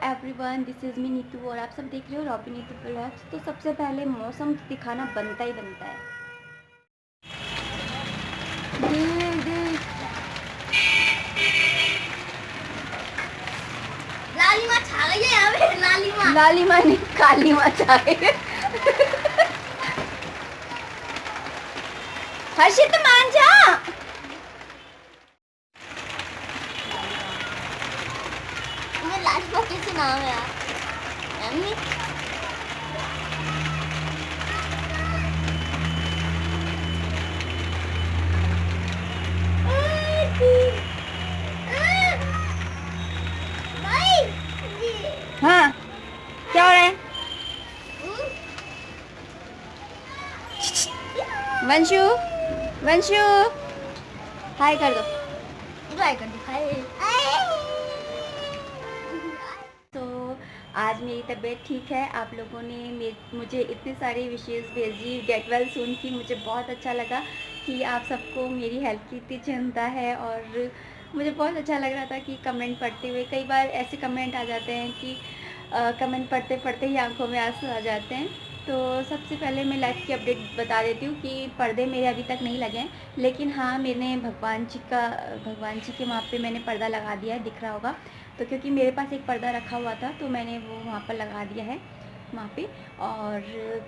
Everyone, this is me Neetu और आप सब देख रहे हो रॉबी नीतू ब्लॉग्स। तो सबसे पहले मौसम दिखाना बनता ही बनता है। देख देख लाली माँ छा गई है यहाँ पे। लाली माँ नहीं, काली माँ छा गई है। हर्षित मान जा। तुम्हें लाली माँ कैसे नाम है यार? मम्मी हाँ, क्या हो रहा है? वंशु, वंशु, हाय कर दो। कर दिखाए। तो आज मेरी तबीयत ठीक है। आप लोगों ने मुझे इतने सारे विशेष भेजी, गेट वेल सून की। मुझे बहुत अच्छा लगा कि आप सबको मेरी हेल्प की इतनी चिंता है और मुझे बहुत अच्छा लग रहा था कि कमेंट पढ़ते हुए कई बार ऐसे कमेंट आ जाते हैं कि कमेंट पढ़ते पढ़ते ही आंखों में आंसू आ जाते हैं। तो सबसे पहले मैं लाइफ की अपडेट बता देती हूँ कि पर्दे मेरे अभी तक नहीं लगे हैं, लेकिन हाँ, मैंने भगवान जी के वहाँ पे मैंने पर्दा लगा दिया है, दिख रहा होगा। तो क्योंकि मेरे पास एक पर्दा रखा हुआ था तो मैंने वो वहाँ पर लगा दिया है वहाँ पे। और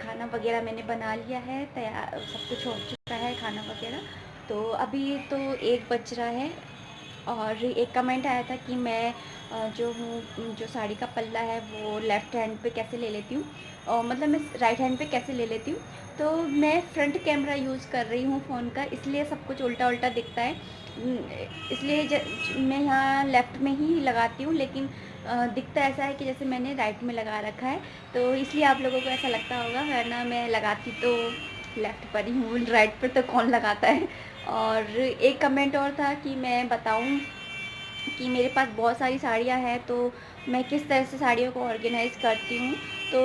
खाना वगैरह मैंने बना लिया है, तैयार सब कुछ हो चुका है खाना वगैरह। तो अभी तो 1 बज रहा है। और एक कमेंट आया था कि मैं जो साड़ी का पल्ला है वो लेफ़्ट हैंड पे कैसे ले लेती हूँ, और मतलब मैं राइट हैंड पे कैसे ले लेती हूँ। तो मैं फ्रंट कैमरा यूज़ कर रही हूँ फ़ोन का, इसलिए सब कुछ उल्टा उल्टा दिखता है। इसलिए मैं यहाँ लेफ़्ट में ही लगाती हूँ, लेकिन दिखता ऐसा है कि जैसे मैंने राइट में लगा रखा है। तो इसलिए आप लोगों को ऐसा लगता होगा, वरना मैं लगाती तो लेफ़्ट पर ही हूँ, राइट पर तो कौन लगाता है। और एक कमेंट और था कि मैं बताऊँ कि मेरे पास बहुत सारी साड़ियाँ हैं, तो मैं किस तरह से साड़ियों को ऑर्गेनाइज़ करती हूँ। तो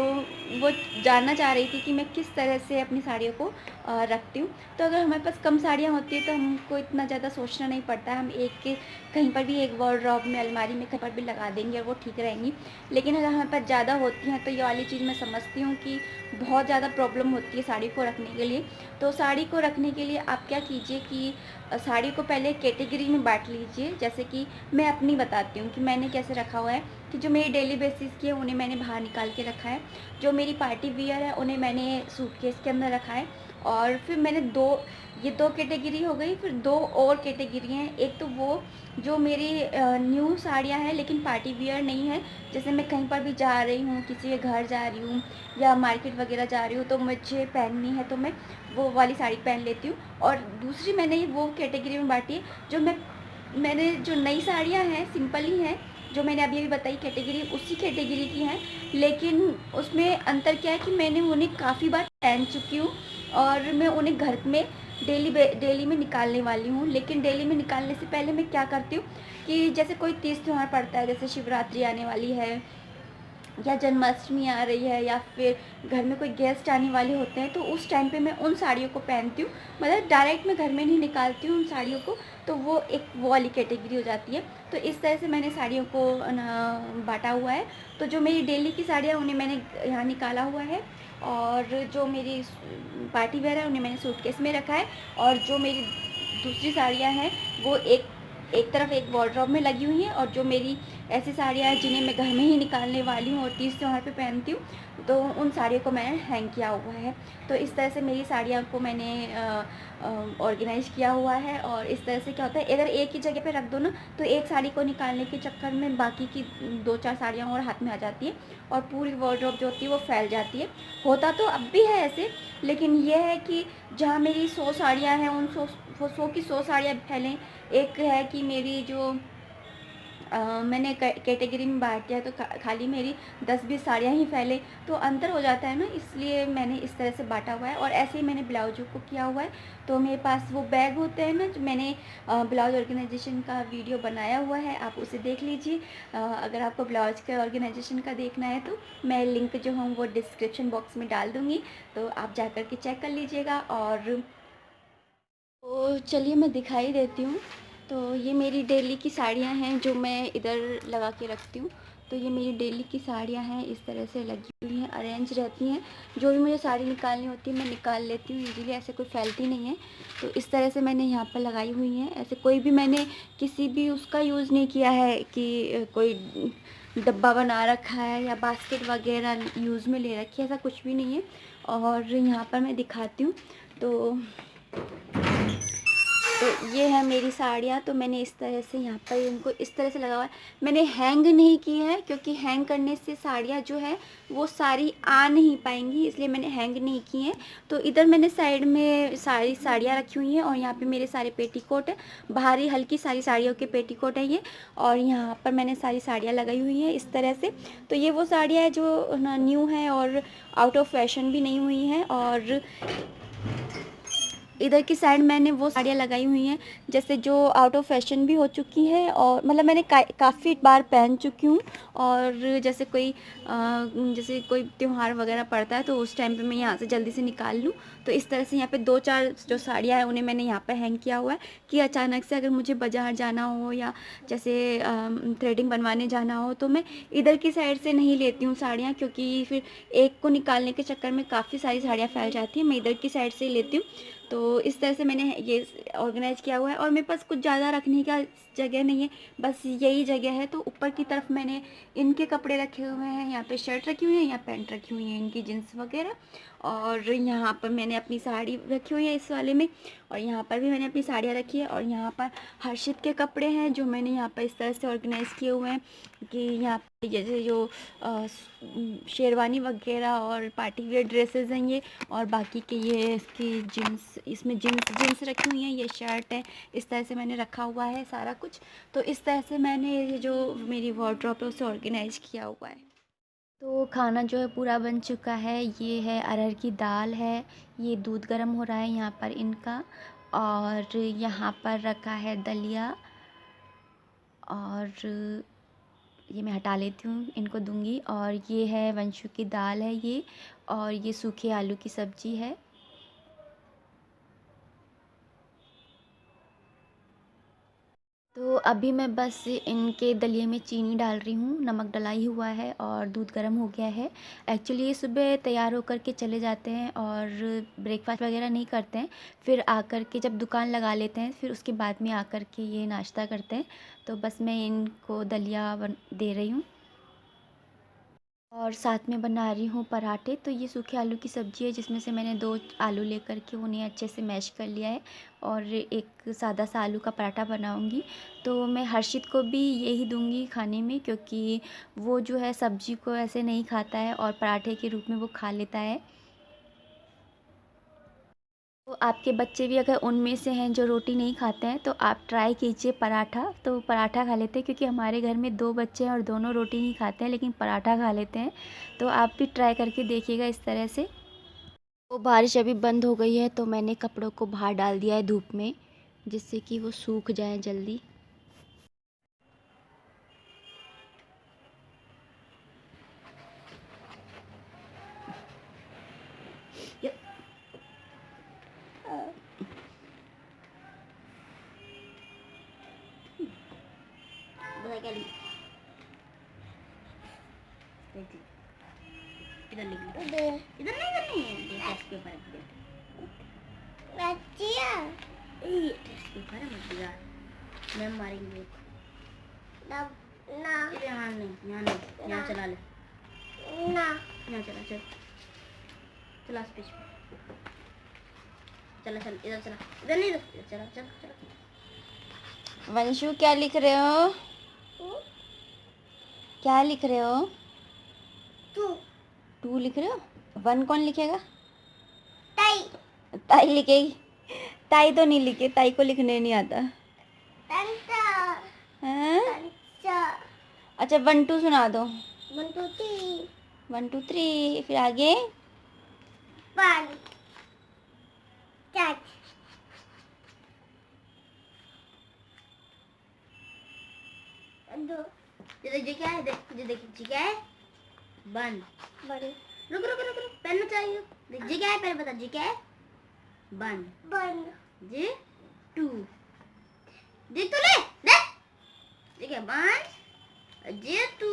वो जानना चाह रही थी कि मैं किस तरह से अपनी साड़ियों को रखती हूँ। तो अगर हमारे पास कम साड़ियाँ होती हैं तो हमको इतना ज़्यादा सोचना नहीं पड़ता है। हम एक के कहीं पर भी, एक वार्डरोब में, अलमारी में कहीं पर भी लगा देंगे और वो ठीक रहेंगी। लेकिन अगर हमारे पास ज़्यादा होती हैं तो ये वाली चीज़ मैं समझती हूँ कि बहुत ज़्यादा प्रॉब्लम होती है साड़ी को रखने के लिए। तो साड़ी को रखने के लिए आप क्या कीजिए कि साड़ी को पहले कैटेगरी में बांट लीजिए। जैसे कि मैं अपनी बताती हूँ कि मैंने कैसे रखा हुआ है, कि जो मेरी डेली बेसिस की है उन्हें मैंने बाहर निकाल के रखा है। जो मेरी पार्टी वियर है उन्हें मैंने सूटकेस के अंदर रखा है। और फिर मैंने ये दो कैटेगरी हो गई। फिर 2 और कैटेगरी हैं। एक तो वो जो मेरी न्यू साड़ियाँ हैं लेकिन पार्टी वियर नहीं है, जैसे मैं कहीं पर भी जा रही हूँ, किसी के घर जा रही हूँ या मार्केट वगैरह जा रही हूँ तो मुझे पहननी है तो मैं वो वाली साड़ी पहन लेती हूँ। और दूसरी मैंने वो कैटेगरी में बांटी है, जो मैंने जो नई साड़ियाँ हैं सिंपल ही हैं, जो मैंने अभी बताई कैटेगरी उसी कैटेगरी की हैं। लेकिन उसमें अंतर क्या है कि मैंने उन्हें काफ़ी बार पहन चुकी हूँ और मैं उन्हें घर में डेली में निकालने वाली हूँ। लेकिन डेली में निकालने से पहले मैं क्या करती हूँ कि जैसे कोई तीज त्यौहार पड़ता है, जैसे शिवरात्रि आने वाली है या जन्माष्टमी आ रही है या फिर घर में कोई गेस्ट आने वाले होते हैं, तो उस टाइम पे मैं उन साड़ियों को पहनती हूँ। मतलब डायरेक्ट मैं घर में नहीं निकालती हूँ उन साड़ियों को, तो वो एक वो वाली कैटेगरी हो जाती है। तो इस तरह से मैंने साड़ियों को बांटा हुआ है। तो जो मेरी डेली की साड़ियाँ उन्हें मैंने यहाँ निकाला हुआ है, और जो मेरी पार्टी वेयर है उन्हें मैंने सूटकेस में रखा है। और जो मेरी दूसरी साड़ियाँ हैं वो एक तरफ एक वार्डरोब में लगी हुई हैं। और जो मेरी ऐसी साड़ियाँ हैं जिन्हें मैं घर में ही निकालने वाली हूँ और तीज त्योहार पे पहनती हूँ, तो उन साड़ियों को मैंने हैंग किया हुआ है। तो इस तरह से मेरी साड़ियों को मैंने ऑर्गेनाइज किया हुआ है। और इस तरह से क्या होता है, अगर एक ही जगह पे रख दो ना तो एक साड़ी को निकालने के चक्कर में बाकी की 2-4 साड़ियाँ और हाथ में आ जाती है और पूरी वार्डरोब जो होती है वो फैल जाती है। होता तो अब भी है ऐसे, लेकिन यह है कि जहाँ मेरी 100 साड़ियाँ हैं उन 100 की 100 साड़ियाँ फैलें। एक है कि मेरी जो मैंने कैटेगरी में बांट दिया तो खाली मेरी 10-20 साड़ियाँ ही फैले, तो अंतर हो जाता है ना, इसलिए मैंने इस तरह से बांटा हुआ है। और ऐसे ही मैंने ब्लाउजों को किया हुआ है। तो मेरे पास वो बैग होते हैं ना, जो मैंने ब्लाउज ऑर्गेनाइजेशन का वीडियो बनाया हुआ है, आप उसे देख लीजिए। अगर आपको ब्लाउज का ऑर्गेनाइजेशन का देखना है तो मैं लिंक जो हूँ वो डिस्क्रिप्शन बॉक्स में डाल दूँगी, तो आप जा कर के चेक कर लीजिएगा। और तो चलिए मैं दिखाई देती हूँ। तो ये मेरी डेली की साड़ियाँ हैं जो मैं इधर लगा के रखती हूँ। तो ये मेरी डेली की साड़ियाँ हैं, इस तरह से लगी हुई हैं, अरेंज रहती हैं। जो भी मुझे साड़ी निकालनी होती है मैं निकाल लेती हूँ इजीली, ऐसे कोई फैलती नहीं है। तो इस तरह से मैंने यहाँ पर लगाई हुई हैं। ऐसे कोई भी मैंने किसी भी उसका यूज़ नहीं किया है कि कोई डब्बा बना रखा है या बास्केट वगैरह यूज़ में ले रखी है, ऐसा कुछ भी नहीं है। और यहाँ पर मैं दिखाती हूँ। तो ये है मेरी साड़ियाँ। तो मैंने इस तरह से यहाँ पर इनको इस तरह से लगा हुआ है। मैंने हैंग नहीं की है क्योंकि हैंग करने से साड़ियाँ जो है वो सारी आ नहीं पाएंगी, इसलिए मैंने हैंग नहीं की हैं। तो इधर मैंने साइड में सारी साड़ियाँ रखी हुई हैं और यहाँ पे मेरे सारे पेटीकोट है, बाहरी हल्की सारी साड़ियों के पेटीकोट है ये। और यहाँ पर मैंने सारी साड़ियाँ लगाई हुई हैं इस तरह से। तो ये वो साड़ियाँ है जो न्यू है और आउट ऑफ फैशन भी नहीं हुई हैं। और इधर की साइड मैंने वो साड़ियाँ लगाई हुई हैं जैसे जो आउट ऑफ फैशन भी हो चुकी है, और मतलब मैंने काफ़ी बार पहन चुकी हूँ। और जैसे कोई त्यौहार वगैरह पड़ता है तो उस टाइम पे मैं यहाँ से जल्दी से निकाल लूँ। तो इस तरह से यहाँ पे 2-4 जो साड़ियाँ हैं उन्हें मैंने यहाँ पे हैंग किया हुआ है कि अचानक से अगर मुझे बाज़ार जाना हो या जैसे थ्रेडिंग बनवाने जाना हो तो मैं इधर की साइड से नहीं लेती हूँ साड़ियाँ, क्योंकि फिर एक को निकालने के चक्कर में काफ़ी सारी साड़ियाँ फैल जाती हैं। मैं इधर की साइड से ही लेती हूँ। तो इस तरह से मैंने ये ऑर्गेनाइज किया हुआ है और मेरे पास कुछ ज़्यादा रखने का जगह नहीं है, बस यही जगह है। तो ऊपर की तरफ मैंने इनके कपड़े रखे हुए हैं, यहाँ पे शर्ट रखी हुई है, यहाँ पैंट रखी हुई है इनकी जीन्स वगैरह। और यहाँ पर मैंने अपनी साड़ी रखी हुई है इस वाले में, और यहाँ पर भी मैंने अपनी साड़ियाँ रखी है। और यहाँ पर हर्षित के कपड़े हैं जो मैंने यहाँ पर इस तरह से ऑर्गेनाइज़ किए हुए हैं कि यहाँ पर जैसे जो शेरवानी वगैरह और पार्टी वेयर ड्रेसेस हैं ये, और बाकी के ये इसकी जीन्स, इसमें जीन्स रखी हुई हैं, ये शर्ट है। इस तरह से मैंने रखा हुआ है सारा कुछ। तो इस तरह से मैंने ये जो मेरी वार्डरोब है उसे ऑर्गेनाइज किया हुआ है। तो खाना जो है पूरा बन चुका है। ये है अरहर की दाल है, ये दूध गर्म हो रहा है यहाँ पर इनका, और यहाँ पर रखा है दलिया, और ये मैं हटा लेती हूँ, इनको दूंगी। और ये है वंशु की दाल है ये, और ये सूखे आलू की सब्ज़ी है। तो अभी मैं बस इनके दलिए में चीनी डाल रही हूँ, नमक डला ही हुआ है और दूध गर्म हो गया है। एक्चुअली ये सुबह तैयार होकर के चले जाते हैं और ब्रेकफास्ट वगैरह नहीं करते हैं, फिर आकर के जब दुकान लगा लेते हैं फिर उसके बाद में आकर के ये नाश्ता करते हैं। तो बस मैं इनको दलिया दे रही हूँ और साथ में बना रही हूँ पराठे। तो ये सूखे आलू की सब्ज़ी है जिसमें से मैंने 2 आलू लेकर के उन्हें अच्छे से मैश कर लिया है और एक सादा सा आलू का पराठा बनाऊँगी। तो मैं हर्षित को भी यही दूँगी खाने में, क्योंकि वो जो है सब्ज़ी को ऐसे नहीं खाता है और पराठे के रूप में वो खा लेता है। तो आपके बच्चे भी अगर उनमें से हैं जो रोटी नहीं खाते हैं तो आप ट्राई कीजिए पराठा, तो पराठा खा लेते हैं, क्योंकि हमारे घर में 2 बच्चे हैं और दोनों रोटी नहीं खाते हैं लेकिन पराठा खा लेते हैं। तो आप भी ट्राई करके देखिएगा इस तरह से। तो बारिश अभी बंद हो गई है तो मैंने कपड़ों को बाहर डाल दिया है धूप में, जिससे कि वो सूख जाए जल्दी। इधर लिख लो, इधर नहीं ये टेस्ट पेपर है, ये टेस्ट पेपर है, मत दिया मैम मारेंगे। यहाँ नहीं, यहाँ चला ले, यहाँ चला, चला स्पीच पे, चला इधर चला, इधर नहीं, इधर चला, चला। वंशु क्या लिख रहे हो? क्या लिख रहे हो? 2 लिख रहे हो? 1 कौन लिखेगा? ताई लिखेगी। ताई तो नहीं लिखे, ताई को लिखने नहीं आता। हाँ? अच्छा 1 2 सुना दो। 1 2 3 फिर आगे। ये क्या है? देख जी क्या है? बन। रुक पहनना चाहिए। देख जी क्या है, पहले बता जी क्या है? बन। जी 2 देख तो ले, देख ठीक है, 1 जे तू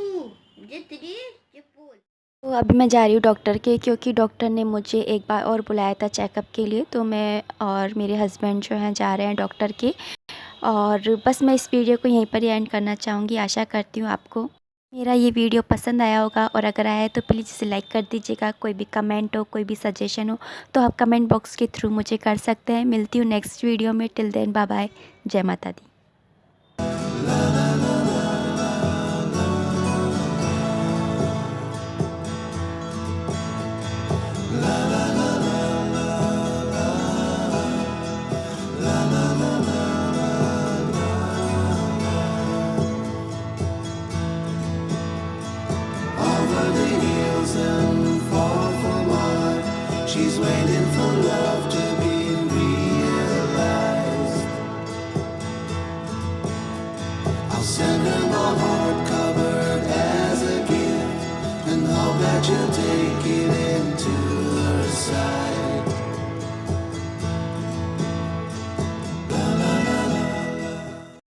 जे तेरी जे पोल तो अभी मैं जा रही हूँ डॉक्टर के, क्योंकि डॉक्टर ने मुझे एक बार और बुलाया था चेकअप के लिए। तो मैं और मेरे हस्बैंड जो हैं जा रहे हैं डॉक्टर के। और बस मैं इस वीडियो को यहीं पर ही एंड करना चाहूँगी। आशा करती हूँ आपको मेरा ये वीडियो पसंद आया होगा, और अगर आया है तो प्लीज़ इसे लाइक कर दीजिएगा। कोई भी कमेंट हो, कोई भी सजेशन हो तो आप कमेंट बॉक्स के थ्रू मुझे कर सकते हैं। मिलती हूँ नेक्स्ट वीडियो में। Till then bye bye. जय माता दी। Over the hills and far from mine, she's waiting for love to be realized. I'll send her my heart